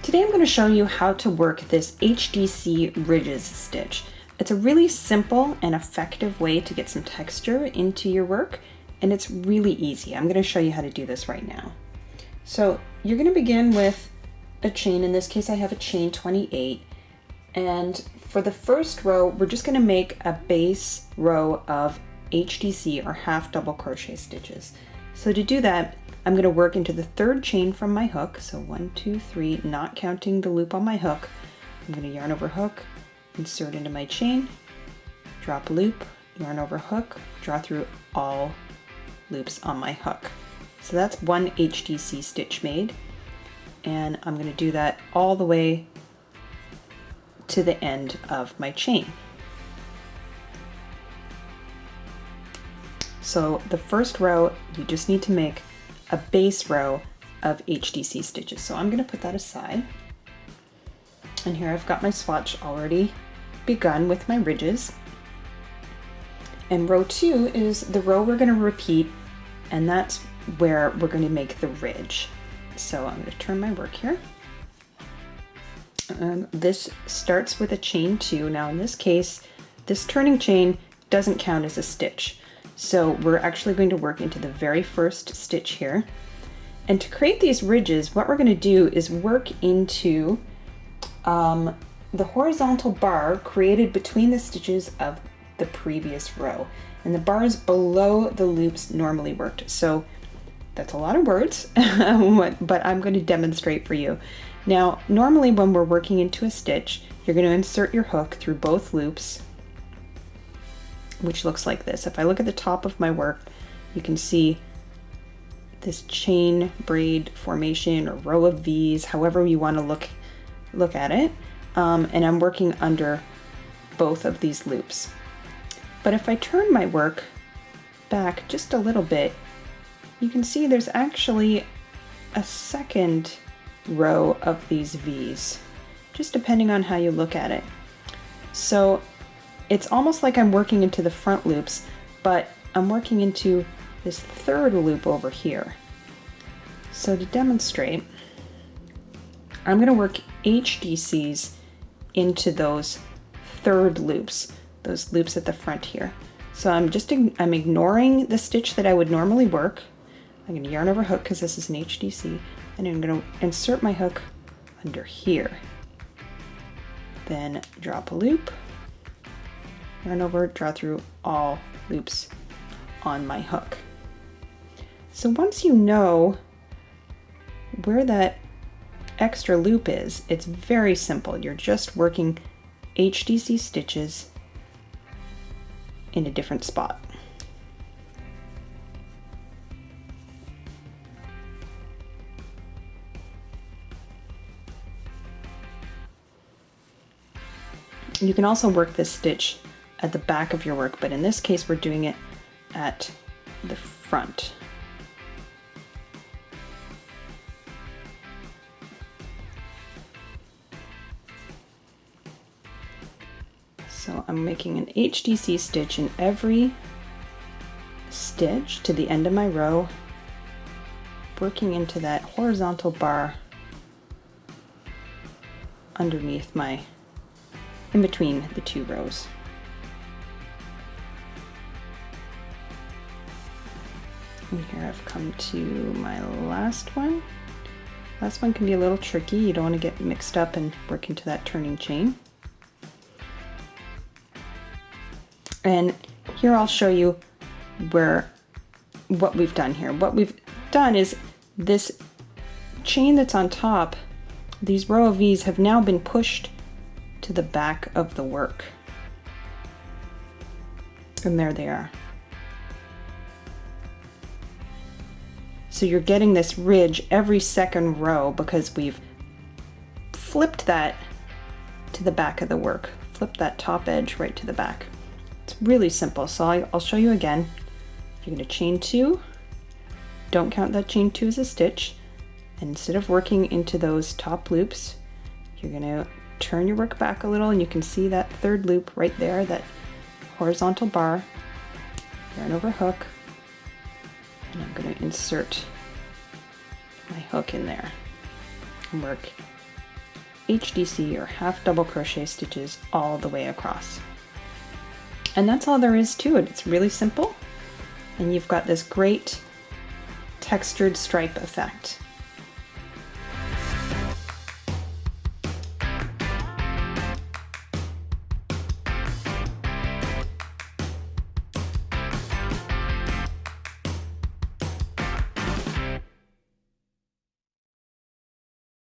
Today I'm going to show you how to work this HDC ridges stitch. It's a really simple and effective way to get some texture into your work, and it's really easy. I'm going to show you how to do this right now. So you're going to begin with a chain. In this case I have a chain 28, and for the first row we're just going to make a base row of HDC or half double crochet stitches. So to do that, I'm going to work into the third chain from my hook. So 1, 2, 3, not counting the loop on my hook. I'm going to yarn over hook, insert into my chain, drop loop, yarn over hook, draw through all loops on my hook. So that's one HDC stitch made, and I'm going to do that all the way to the end of my chain. So the first row, you just need to make a base row of HDC stitches. So I'm going to put that aside. And here I've got my swatch already begun with my ridges. And row 2 is the row we're going to repeat, and that's where we're going to make the ridge. So I'm going to turn my work here. This starts with a chain 2. Now in this case, this turning chain doesn't count as a stitch. So we're actually going to work into the very first stitch here. And to create these ridges, what we're going to do is work into the horizontal bar created between the stitches of the previous row. And the bars below the loops normally worked. So that's a lot of words, but I'm going to demonstrate for you. Now, normally when we're working into a stitch, you're going to insert your hook through both loops, which looks like this. If I look at the top of my work, you can see this chain braid formation or row of V's, however you want to look at it. And I'm working under both of these loops. But if I turn my work back just a little bit, you can see there's actually a second row of these V's, just depending on how you look at it. So it's almost like I'm working into the front loops, but I'm working into this third loop over here. So to demonstrate, I'm going to work HDCs into those third loops, those loops at the front here. So I'm ignoring the stitch that I would normally work. I'm going to yarn over hook because this is an HDC, and I'm going to insert my hook under here. Then drop a loop, yarn over, draw through all loops on my hook. So once you know where that extra loop is, it's very simple. You're just working HDC stitches in a different spot. You can also work this stitch at the back of your work, but in this case we're doing it at the front. So I'm making an HDC stitch in every stitch to the end of my row, working into that horizontal bar underneath in between the two rows. And here I've come to my last one. Last one can be a little tricky. You don't want to get mixed up and work into that turning chain. And here I'll show you what we've done here. What we've done is this chain that's on top, these row of V's have now been pushed to the back of the work. And there they are. So you're getting this ridge every second row because we've flipped that to the back of the work. Flip that top edge right to the back. It's really simple. So I'll show you again. You're going to chain 2. Don't count that chain 2 as a stitch. And instead of working into those top loops, you're going to turn your work back a little, and you can see that third loop right there, that horizontal bar. Yarn over hook, and I'm going to insert my hook in there and work HDC or half double crochet stitches all the way across. And that's all there is to it. It's really simple, and you've got this great textured stripe effect.